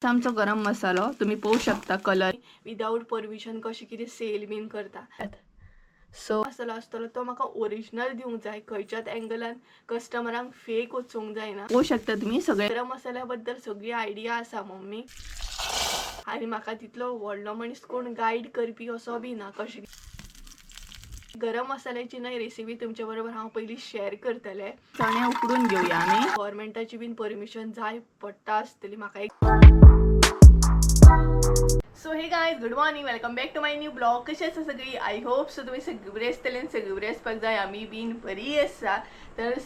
आमचो गरम मसालो तुम्ही पाहू शकता कलर विदाउट परमिशन कशी कितें सेल बीन करतात. सो मसालो आसतलो तो म्हाका ओरिजिनल दिवंक जाय, खंयच्याच एंगलान कस्टमरांक फेक वचूंक जायना. पळोवंक शकता तुम्ही सगळे गरम मसाल्या बद्दल सगळी आयडिया आसा मम्मी, आनी म्हाका तितलो व्हडलो मनीस कोण गायड करपी असो बी ना. कशें गरम मसाल्याची नाही रेसिपी तुमच्या बरोबर हांव पयलीं शेअर करतले. चणे उकडून घेवया आमी. गव्हर्मेंटाची बीन परमिशन जाय पडटा आसतली म्हाका एक. So hey guys, good morning, welcome back to my new blog. कशें आसा सगळी? आय होप सो तुम्ही सगळी बरी आसतली आनी सगळी बरी आसपाक जाय. आमी बीन बरी आसा. तर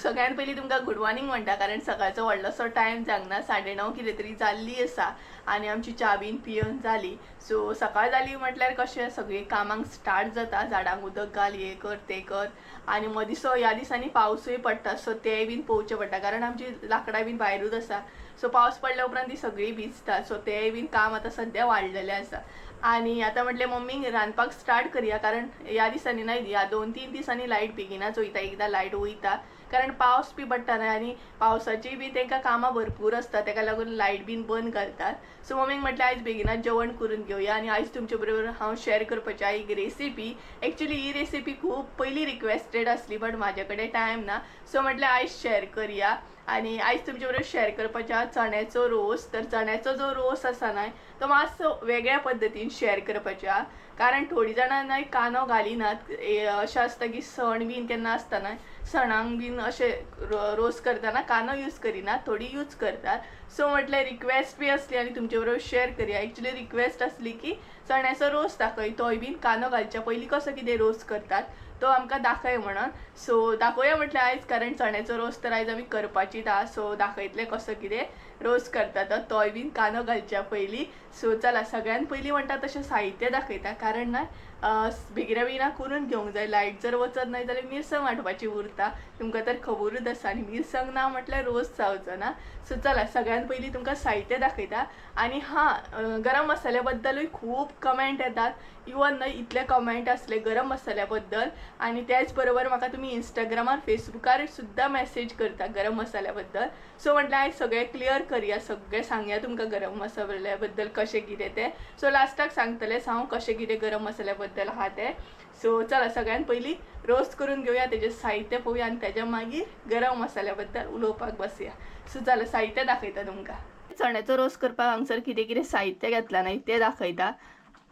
सगळ्यात पयलीं तुमकां गुड मॉर्निंग म्हणटा, कारण सकाळचो व्हडलोसो टायम जागना, 9:30 कितें तरी जाल्ली आसा आनी आमची च्या बीन पिवन जाली. सो सकाळ जाली म्हटल्यार कशें सगळी कामांक स्टार्ट जाता, झाडांक उदक घाल, हे कर ते कर. आनी मदींचो ह्या दिसांनी पावसूय पडटा, सो तें बीन पळोवचें पडटा, कारण आमची लाकडां बीन भायरूच आसा. सो पावस पडल्या उपरांत ती सगळी भिजता, सो तें बीन काम आतां सद्या वाडलेलें आसा. आनी आतां म्हटलें मम्मीक रांदपाक स्टार्ट करया, कारण ह्या दिसांनी न्हय, ह्या 2-3 दिसांनी लायट बेगिनाच वयता, एकदां लायट वयता, कारण पावस बी पडटा न्हय आनी पावसाची बी तांकां कामां भरपूर आसता, ताका लागून लायट बीन बंद करतात. सो मम्मीक म्हटलें आयज बेगिनाच जेवण करून घेवया आनी आयज तुमचे बरोबर हांव शेअर करपाचें एक रेसिपी. एक्चुअली ही रेसिपी खूब पयलीं रिक्वेस्टेड आसली, बट म्हाजे कडेन टायम ना, सो म्हटलें आयज शेअर करया. आनी आयज तुमचे बरोबर शेअर करपाचें चण्याचो रोस. तर चण्याचो जो रोस आसा न्हय तो मातसो वेगळ्या पद्दतीन शेअर करपाचें आहा, कारण थोडी जाणां न्हय कांदो घालिनात. अशें आसता की सण बीन केन्ना आसता न्हय, सणांक बीन अशें रोस करतना कांदो यूज करिनात, थोडी यूज करतात. सो म्हटल्यार रिक्वेस्ट बी आसली आनी तुमचे बरोबर शेअर करया. एक्चुअली रिक्वेस्ट आसली की चण्याचो रोस दाखय, तोय बीन कांदो घालच्या पयलीं कसो कितें रोस करतात तो आमकां दाखय म्हणून. सो दाखोवया म्हटल्यार आयज, कारण चण्याचो रोस तर आयज आमी करपाचीच आहा. सो दाखयतले कसो कितें रोस करतात तोय बीन कांदो घालच्या पयलीं. सो चला, सगळ्यात पयलीं म्हणटा तशें साहित्य दाखयता, कारण ना बेगिना बेगिना करून घेवंक जाय. लायट जर वचत न्हय जाल्यार मिरसांग वांटपाची उरता, तुमकां तर खबरूच आसा, आनी मिरसांग ना म्हटल्यार रोस जावचो ना. सो चला, सगळ्यात पयलीं तुमकां साहित्य दाखयता. आनी गरम मसाल्या बद्दलूय खूब कमेंट येतात, इवन न्हय इतले कमेंट आसले गरम मसाल्या बद्दल. आनी त्याच बरोबर म्हाका तुमी इंस्टाग्रामार फेसबुकार सुद्दां मेसेज करता गरम मसाल्या बद्दल. सो म्हटलें आयज सगळें क्लियर करया, सगळें सांगया तुमकां गरम मसाल्या बद्दल कशें कितें तें. सो लास्टाक सांगतलेंच हांव कशें कितें गरम मसाल्या बद्दल आहा तें. सो चला, सगळ्यात पयलीं रोस्ट करून घेवया, तेजें साहित्य पळोवया आनी तेज्या मागीर गरम मसाल्या बद्दल उलोवपाक बसया. सो चला, साहित्य दाखयता तुमकां. चण्याचो रोस करपाक हांगसर कितें कितें साहित्य घेतलां न्हय तें दाखयता.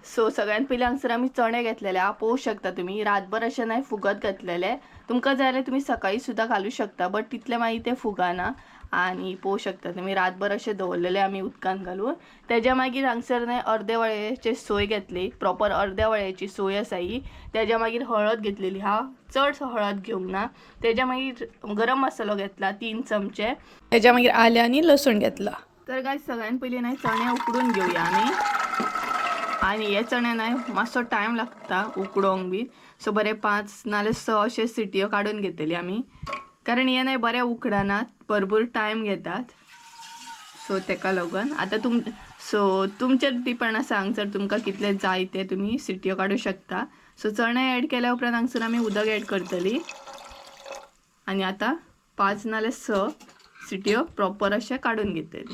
सो सगळ्यात पयलीं हांगसर आमी चणे घेतलेले आहा, पळोवंक शकता तुमी, रातभर अशें न्हय फुगत घातलेले. तुमकां जाय जाल्यार तुमी सकाळीं सुद्दां घालूं शकता, बट तितले मागीर ते फुगाना. आनी पळोवंक शकता तुमी रातभर अशें दवरलेले आमी उदकान घालून. तेज्या मागीर हांगसर न्हय अर्दे वळेची सोय घेतली, प्रॉपर अर्द्या वळेची सोय आसा ही. तेज्या मागीर हळद घेतलेली हा, चड हळद घेवंक ना. तेज्या मागीर गरम मसालो घेतला 3 चमचे. तेज्या मागीर आले आनी लसूण घेतला. तर गायज, सगळ्यात पयलीं न्हय चणे उकडून घेवया आमी. आनी हे चणे न्हय मातसो टायम लागता उकडोवंक बी. सो बरे 5 नाल्यार 6 अशे सिटयो काडून घेतली आमी, कारण हे न्हय बरे उकडनात, भरपूर टायम घेतात. सो तेका लागून आतां तुमचेर डिपेंड आसा हांगसर तुमकां कितले जाय ते तुमी सिटयो काडूं शकता. सो चणे ऍड केल्या उपरांत हांगसर आमी उदक ऍड करतली आनी आतां 5 नाल्यार 6 सिटयो प्रॉपर अशें काडून घेतली.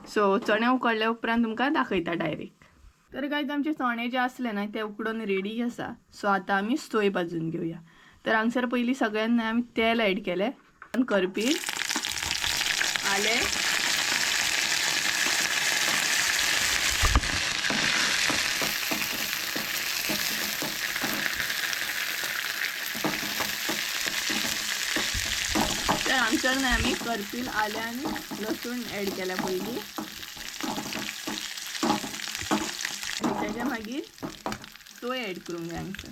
सो चणे उकडल्या उपरांत तुमकां दाखयता डायरेक्ट. तर गायज, आमचे चणे जे आसले न्हय ते उकडून रेडी आसा. सो आतां आमी सोय भाजून घेवया. तर हांगसर पयलीं सगळ्यांत आमी तेल ऍड केलें, करपी, आलें, तर हांगसर न्हय आमी करपील, आलें आनी लसूण ऍड केल्या पयलीं. तेज्या मागीर सोय ऍड करूंक जाय हांगसर.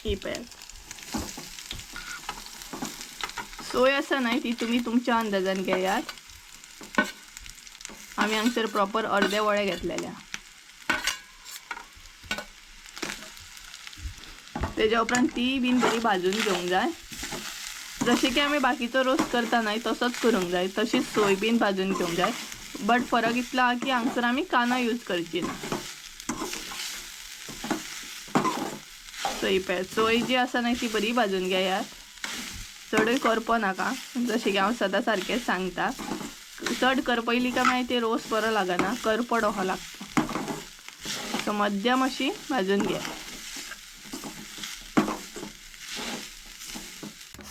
ही पळय सोय आसा न्हय ती तुमी तुमच्या अंदाजान घेयात. आमी हांगसर प्रॉपर अर्दे वळे घेतलेले. तेज्या उपरांत ती बीन बरी भाजून घेवंक जाय. जशें की आमी बाकीचो रोस करता न्हय तसोच करूंक जाय, तशीच सोय बीन भाजून घेवंक जाय. बट फरक इतलो आहा की हांगसर आमी कांदो यूज करची ना. सोय पळय सोय जी आसा न्हय ती बरी भाजून घेयात, चडूय करपो नाका, जशें की हांव सदां सारकें सांगता. चड करपयली काय मागीर ते रोस बरो लागना, करपड हो लागता. सो मध्यम अशी भाजून घे.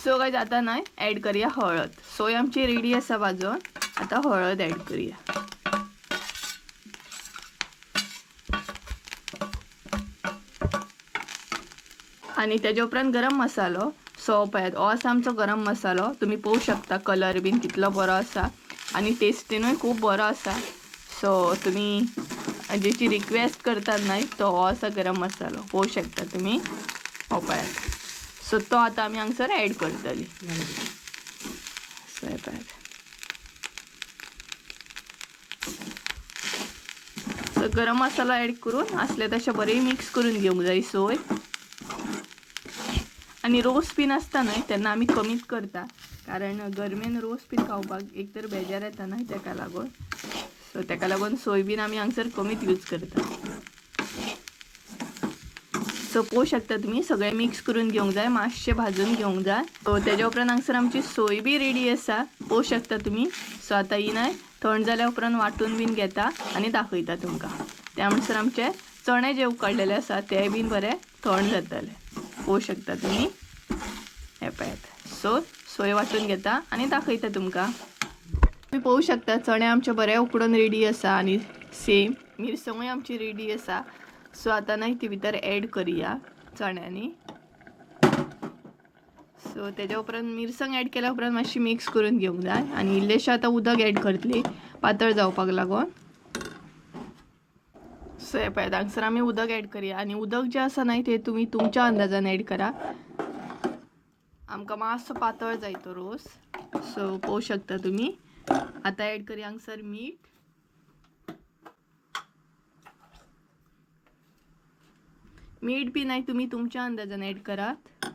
सो गायज आता न्हय ॲड करूया हळद. सोय आमची रेडी आसा भाजून, आता हळद ॲड करूया. आणि त्याच्या उपरांत गरम मसालो. सो पळयात हो आसा आमचो गरम मसालो. तुम्ही पळोवंक शकता कलर बीन कितलो बरो आसा आणि टेस्टीनूय खूब बरो आसा. सो तुम्ही जेची रिक्वेस्ट करतात न्हय तो हो आसा गरम मसालो, पळोवंक शकता तुम्ही. हो पळयात. सो तो आता आमी हांगसर ॲड करतली. सो पळयात. सो गरम मसालो ॲड करून असले तशें बरें मिक्स करून घेवंक जाय सोय. आणि रोस बीन आसता न्हय तेन्ना आमी कमीच करता, कारण गरमेन रोस बीन खावपाक एक तर बेजार येता न्हय तेका लागून. सो तेका लागून सोय बीन आमी हांगसर कमीच यूज करता. सो पळोवंक शकता तुम्ही सगळें मिक्स करून घेवंक जाय, मातशें भाजून घेवंक जाय. सो तेज्या उपरांत हांगसर आमची सोय बी रेडी आसा, पळोवंक शकता तुम्ही. सो आतां ही न्हय थंड जाल्या उपरांत वाटून बीन घेता आनी दाखयता तुमकां. त्या म्हणसर आमचे चणे जे उकडलेले आसा ते बीन बरे थंड जातले, पळोवंक शकता तुम्ही. हे पळयात. सो सोय वाटून घेता आनी दाखयता तुमकां. तुम्ही पळोवंक शकता चणे आमचे बरे उकडून रेडी आसा आणि सेम मिरसांगूय आमची रेडी आसा. सो आता न्हय ती भितर ॲड करूया चण्यांनी. सो तेज्या उपरांत मिरसांग ॲड केल्या उपरांत मातशी मिक्स करून घेवंक जाय आणि इल्लेशें आतां उदक ॲड करतली पातळ जावपाक लागून. सो हे पळयात हांगसर आमी उदक ॲड करूया आणि उदक जें आसा न्हय ते तुमी तुमच्या अंदाजान ॲड करा. आमकां मातसो पातळ जाय तो रोस. सो पळोवंक शकता तुम्ही. आता ॲड करूया हांगसर मीठ. मीठ बी नाही तुम्ही तुमच्या अंदाजान ॲड करात.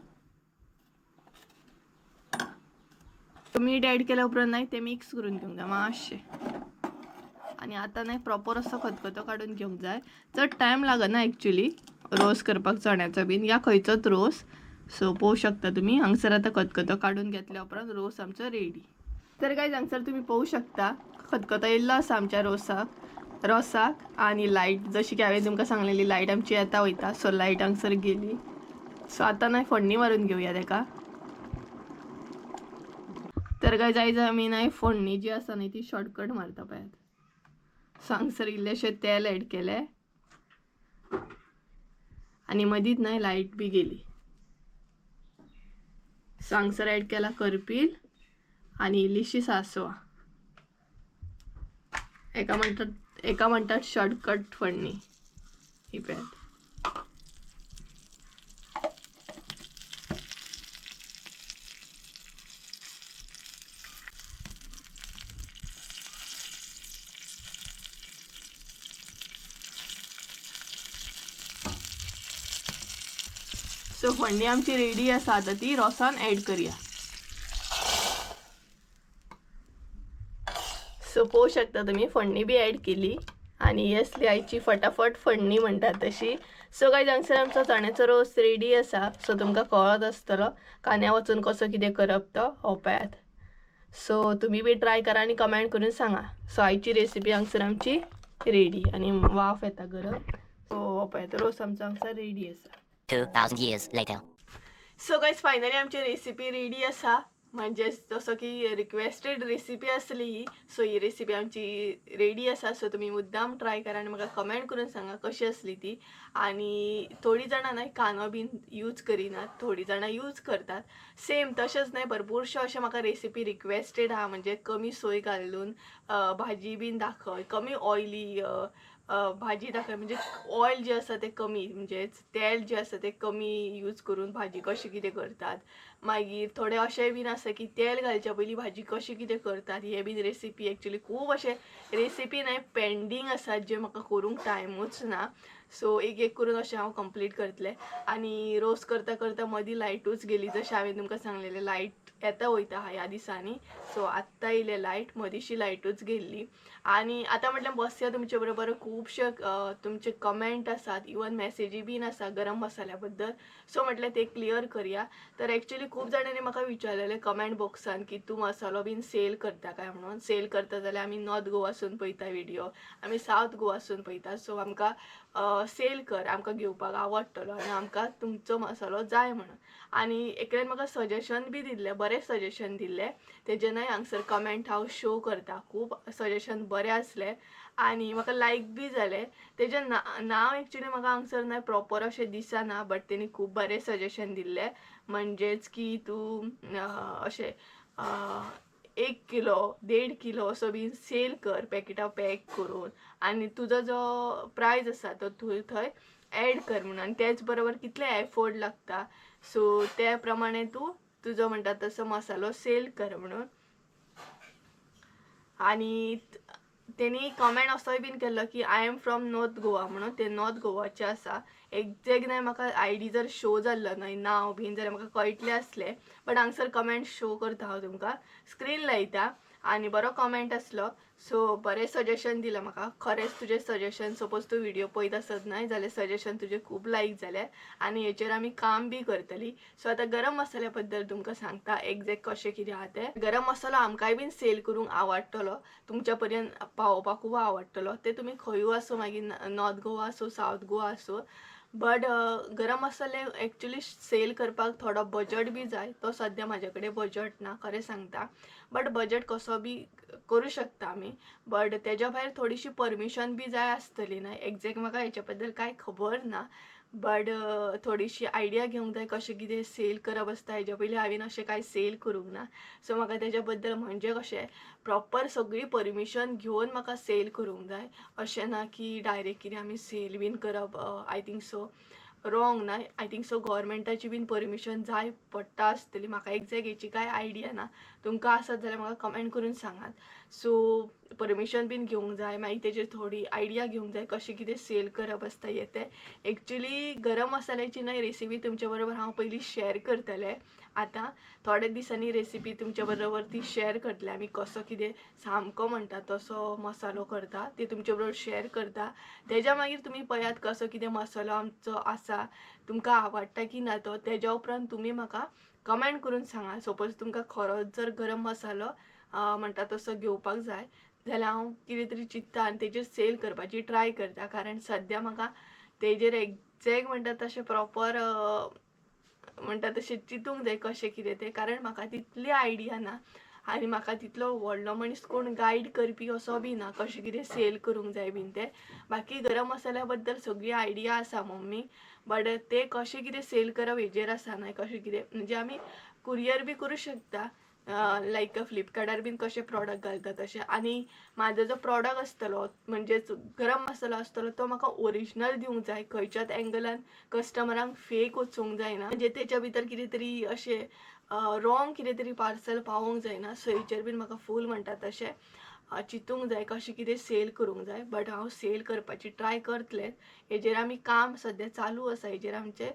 मीठ ॲड केल्या उपरांत नाही ते मिक्स करून घेवंक जाय मातशें. आणि आता नाही प्रॉपर असो खतखतो काढून घेवंक जाय. चड टायम लागना ॲक्च्युली रोस करपाक चण्याचो बीन या खंयचोच रोस. सो पळोवंक शकता तुम्ही हांगसर आता खतखतो काढून घेतल्या उपरांत रोस आमचो रेडी. तर गायज हांगसर तुम्ही पळोवंक शकता खतखतो येयल्लो आसा आमच्या रोसाक आणि लायट जशी की हांवें तुमकां सांगलेली लायट आमची येता वयता. सो लायट हांगसर गेली. सो आता नाही फोडणी मारून घेवया तेका. तर गायज आयज आमी नाही फोडणी जी आसा न्हय ती शॉर्टकट मारता पळयात. सो हांगसर इल्लेशें तेल ॲड केलें आणि मदींच नाही लायट बी गेली. सो हांगसर ॲड केला करपील आणि इल्लीशी सासवां. एका म्हणटात शॉर्टकट फोडणी ही पळयात. सो फोडणी आमची रेडी आसा, आता ती रोसान ॲड करूया. सो पळोवंक शकता तुम्ही फोडणी बी ॲड केली आणि ही असली आयची फटाफट फोडणी म्हणटात तशी. सो गायज हांगसर आमचो चण्याचो रोस रेडी आसा. सो तुमकां कळत आसतलो कांद्या वचून कसो कितें करप तो. हो पळयात. सो तुम्ही बी ट्राय करा आणि कमेंट करून सांगा. सो आयची रेसिपी हांगसर आमची रेडी आणि वाफ येता गरम. सो हो पळयात रोस आमचो हांगसर रेडी आसा. 2000 years later. So guys finally आमची रेसिपी रेडी आसा. म्हणजे जसं की रिक्वेस्टेड रेसिपी असली ही. सो ही रेसिपी आमची रेडी आसा. सो तुम्ही मुद्दाम ट्राय करा आणि म्हाका कमेंट करून सांगा कशी असली ती. आणि थोडी जाणां नाही कांदो बीन यूज करिनात, थोडी जाणां यूज करतात. सेम तशेंच नाही भरपूरशे अशे म्हाका रेसिपी रिक्वेस्टेड आहा, म्हणजे कमी सोय घालून भाजी बीन दाखय, कमी ऑयली भाजी दाखय, म्हणजे ऑयल जे आसा ते कमी, म्हणजे तेल जे आसा ते कमी यूज करून भाजी कशी कितें करतात. मागीर थोडे अशें बीन आसा की तेल घालच्या पयलीं भाजी कशी कितें करतात. हे बीन रेसिपी एक्चुअली खूब अशे रेसिपी नाही पेंडींग आसात जे म्हाका करूंक टायमूच ना. सो एक एक करून अशें हांव कंप्लीट करतलें. आनी रोस्ट करता करता मदीं लायटूच गेली, जशें हांवें तुमकां सांगलेलें लायट येता वयता ह्या दिसांनी. सो आत्तां येयलें लायट, मदींशी लायटूच गेल्ली. आनी आतां म्हटल्यार बसया तुमचे बरोबर खुबशे तुमचे कमेंट आसात, इवन मॅसेजी बीन आसा गरम मसाल्या बद्दल. सो म्हटल्यार ते क्लियर करया. तर एक्चुअली खूब जाणांनी म्हाका विचारलेलें कमेंट बॉक्सान की तूं मसालो बीन सेल करता काय म्हणून. सेल करता जाल्यार आमी नॉर्थ गोवासून पळयता व्हिडिओ, आमी सावथ गोवासून पळयता. सो आमकां सेल कर, आमकां घेवपाक आवडटलो आनी आमकां तुमचो मसालो जाय म्हणून. आनी एकल्यान म्हाका सजेशन बी दिल्लें, बरें सजेशन दिल्लें. तेजेनय हांगसर कमेंट हांव शो करता. खूब सजेशन बरें आसलें आनी म्हाका लायक बी जालें. तेजें नांव एक्चुअली म्हाका हांगसर ना प्रॉपर अशें दिसना, बट तेणी खूब बरें सजेशन दिल्लें. म्हणजेच की तूं अशें 1 किलो 1.5 किलो असो बीन सेल कर पॅकेटां पॅक करून, आनी तुजो जो प्रायस आसा तो तूं थंय एड कर म्हणून. आनी तेच बरोबर कितले एफोर्ड लागता, सो त्या प्रमाणे तूं तुजो म्हणटा तसो मसालो सेल कर म्हणून. आनी तेणी कमेंट असोय बीन केल्लो की I am from north Goa म्हणून. ते नॉर्थ गोवाचे आसा. एक्झॅक्ट नाही म्हाका आयडी जर शो जाल्लो न्हय नांव बीन जाल्यार म्हाका कळटलें आसलें, बट हांगसर कमेंट शो करता हांव तुमकां, स्क्रीन लायता. आनी बरो कमेंट आसलो. सो बरें सजेशन दिलां म्हाका. खरेंच तुजें सजेशन, सपोज तूं व्हिडिओ पळयत आसत न्हय जाल्यार सजेशन तुजें खूब लायक जालें आनी हेचेर आमी काम बी करतलीं. सो आतां गरम मसाल्या बद्दल तुमकां सांगता एक्झॅक्ट कशें कितें आहा तें. गरम मसालो आमकांय बीन सेल करूंक आवडटलो, तुमच्या पर्यंत पावोवपाकूय आवडटलो. ते तुमी खंयूय आसूं, मागीर नॉर्थ गोवा आसूं सावथ गोवा आसूं. बट गरम मसाले एक्चुअली सेल करपाक थोडो बजट बी जाय. तो सद्या म्हाजे कडेन बजट ना, खरें सांगता. बट बजट कसो बी करूं शकता आमी. बट तेज्या भायर थोडीशी परमिशन बी जाय आसतली न्हय. एक्झॅक्ट म्हाका हेच्या बद्दल कांय खबर ना, बट थोडीशी आयडिया घेवंक जाय कशें कितें सेल करप आसता. हेज्या पयलीं हांवें अशें कांय सेल करूंक ना. सो म्हाका तेज्या बद्दल म्हणजे कशें प्रॉपर सगळी परमिशन घेवन म्हाका सेल करूंक जाय. अशें ना की डायरेक्ट कितें आमी सेल बीन करप आय थिंक सो रॉंग ना. आय थिंक सो गव्हर्मेंटाची बीन परमिशन जाय पडटा आसतली. म्हाका एक्झॅक्ट हेची कांय आयडिया ना. तुमकां आसत जाल्यार म्हाका कमेंट करून सांगात. सो परमिशन बीन घेवंक जाय, मागीर तेजेर थोडी आयडिया घेवंक जाय कशें कितें सेल करप आसता हें तें. एक्चुअली गरम मसाल्याची न्हय रेसिपी तुमच्या बरोबर हांव पयलीं शेअर करतलें. आतां थोड्या दिसांनी रेसिपी तुमच्या बरोबर ती शेअर करतलें. आमी कसो कितें सामको म्हणटा तसो मसालो करता ती तुमच्या बरोबर शेअर करता. तेज्या मागीर तुमी पळयात कसो कितें मसालो आमचो आसा, तुमकां आवडटा की ना तो. तेज्या उपरांत तुमी म्हाका कमेंट करून सांगा. सपोज तुमकां खरोच जर गरम मसालो म्हणटा तसो घेवपाक जाय जाल्यार हांव कितें तरी चिंत्ता आनी तेजेर सेल करपाची ट्राय करता. कारण सद्या म्हाका तेजेर एक्झॅक्ट म्हणटा तशें प्रॉपर म्हणटा तशें चिंतूंक जाय कशें कितें तें. कारण म्हाका तितली आयडिया ना आनी म्हाका तितलो व्हडलो मनीस कोण गायड करपी असो बी ना कशें कितें सेल करूंक जाय बीन तें. बाकी गरम मसाल्या बद्दल सगळी आयडिया आसा मम्मी, बट ते कशें कितें सेल करप हेजेर आसा न्हय. कशें कितें म्हणजे आमी कुरियर बी करूं शकता, लायक फ्लिपकार्टार बीन कशें प्रॉडक्ट घालता तशें. आनी म्हाजो जो प्रॉडक्ट आसतलो म्हणजेच गरम मसालो आसतलो तो म्हाका ओरिजिनल दिवंक जाय. खंयच्याच एंगलान कस्टमरांक फेक वचूंक जायना, म्हणजे तेच्या भितर कितें तरी अशें रॉंग कितें तरी पार्सल पावोंक जायना. सो हेचेर बीन म्हाका फूल म्हणटा तशें चिंतूंक जाय कशें कितें सेल करूंक जाय. बट हांव सेल करपाची ट्राय करतलें. हेजेर आमी काम सद्या चालू आसा, हेजेर आमचें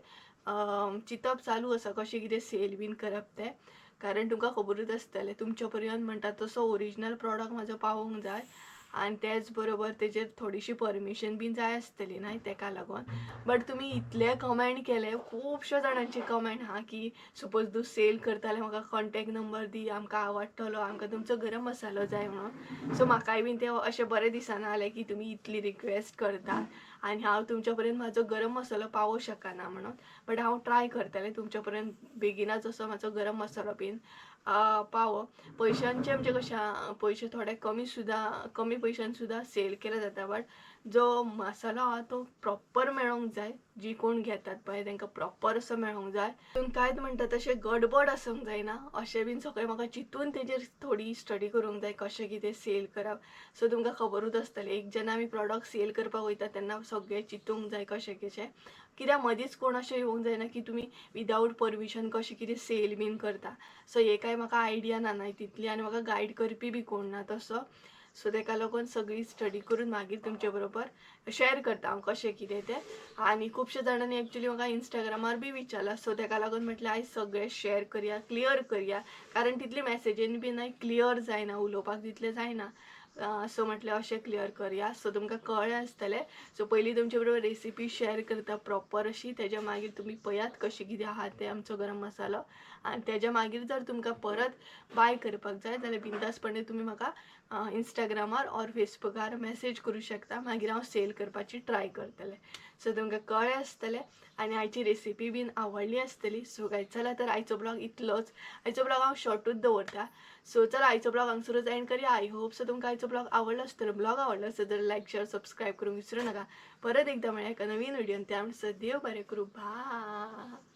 चिंतप चालू आसा कशें कितें सेल बीन करप तें. कारण तुमकां खबरूच आसतलें तुमच्या पर्यंत म्हणटा तसो ओरिजिनल प्रॉडक्ट म्हाजो पावोंक जाय. आनी तेच बरोबर तेजेर थोडीशी परमिशन बीन जाय आसतली न्हय, तेका लागून. बट तुमी इतले कमेंट केले, खुबश्या जाणांची कमेंट हा की सपोज तूं सेल करता जाल्यार म्हाका कॉन्टॅक्ट नंबर दी, आमकां आवडटलो, आमकां तुमचो गरम मसालो जाय म्हणून. सो म्हाकाय बीन तें अशें बरें दिसना जालें की तुमी इतली रिक्वेस्ट करता आनी हांव तुमच्या पर्यंत म्हाजो गरम मसालो पावोवं शकना म्हणून. बट हांव ट्राय करतलें तुमच्या पर्यंत बेगिनाच असो म्हाजो गरम मसालो बीन पावो. पयशांचे म्हणजे कशें पयशे थोडे कमी पयशांन सुद्दां सेल केले जाता. बट जो मसालो आहा तो प्रॉपर मेळोंक जाय. जी कोण घेतात पळय तांकां प्रॉपर असो मेळोंक जाय. पूण कांयच म्हणटा तशें गडबड आसूंक जायना. अशें बीन सगळें म्हाका चिंतून तेजेर थोडी स्टडी करूंक जाय कशें कितें सेल करप. सो तुमकां खबरूच आसतलें एक जेन्ना आमी प्रॉडक्ट सेल करपाक वयता तेन्ना सगळें चिंतूंक जाय कशें कशें. कित्याक मदींच कोण अशें येवंक जायना की तुमी विदावट परमिशन कशें कितें सेल बीन करता. सो हे कांय म्हाका आयडिया ना तितली, आनी म्हाका गायड करपी बी कोण ना तसो. सो ताका लागून सगळी स्टडी करून मागीर तुमचे बरोबर शेअर करता हांव कशें कितें तें. आनी खुबशे जाणांनी एक्चुअली म्हाका इंस्टाग्रामार बी विचारला, सो ताका लागून म्हटलें आयज सगळें शेअर करया, क्लियर करया, कारण तितली मॅसेजीन बी क्लियर जायना, उलोवपाक तितलें जायना. सो म्हटलें अशें क्लियर करया. सो तुमकां कळ्ळें आसतलें. सो पयलीं तुमचे बरोबर रेसिपी शेअर करता प्रॉपर अशी, तेज्या मागीर तुमी पळयात कशें कितें आहा तें आमचो गरम मसालो. आनी तेज्या मागीर जर तुमकां परत बाय करपाक जाय जाल्यार बिंदासपणे तुमी म्हाका इंस्टाग्रामार ऑर फेसबुकार मेसेज करूं शकता, मागीर हांव सेल करपाची ट्राय करतलें. सो तुमकां कळ्ळें आसतलें आनी आयची रेसिपी बीन आवडली आसतली. सो गायज चला तर आयचो ब्लॉग इतलोच. आयचो ब्लॉग हांव शॉर्टूच दवरता. सो चला आयचो ब्लॉग हांगसरूच एंड करूया. आय होप सो तुमकां आयचो ब्लॉग आवडलो आसतलो. ब्लॉग आवडलो आसत तर लायक शेअर सबस्क्राईब करूंक विसरू नका. परत एकदा मेळया एका नवीन व्हिडिओन. त्या म्हणसर देव बरें करूं. बाय.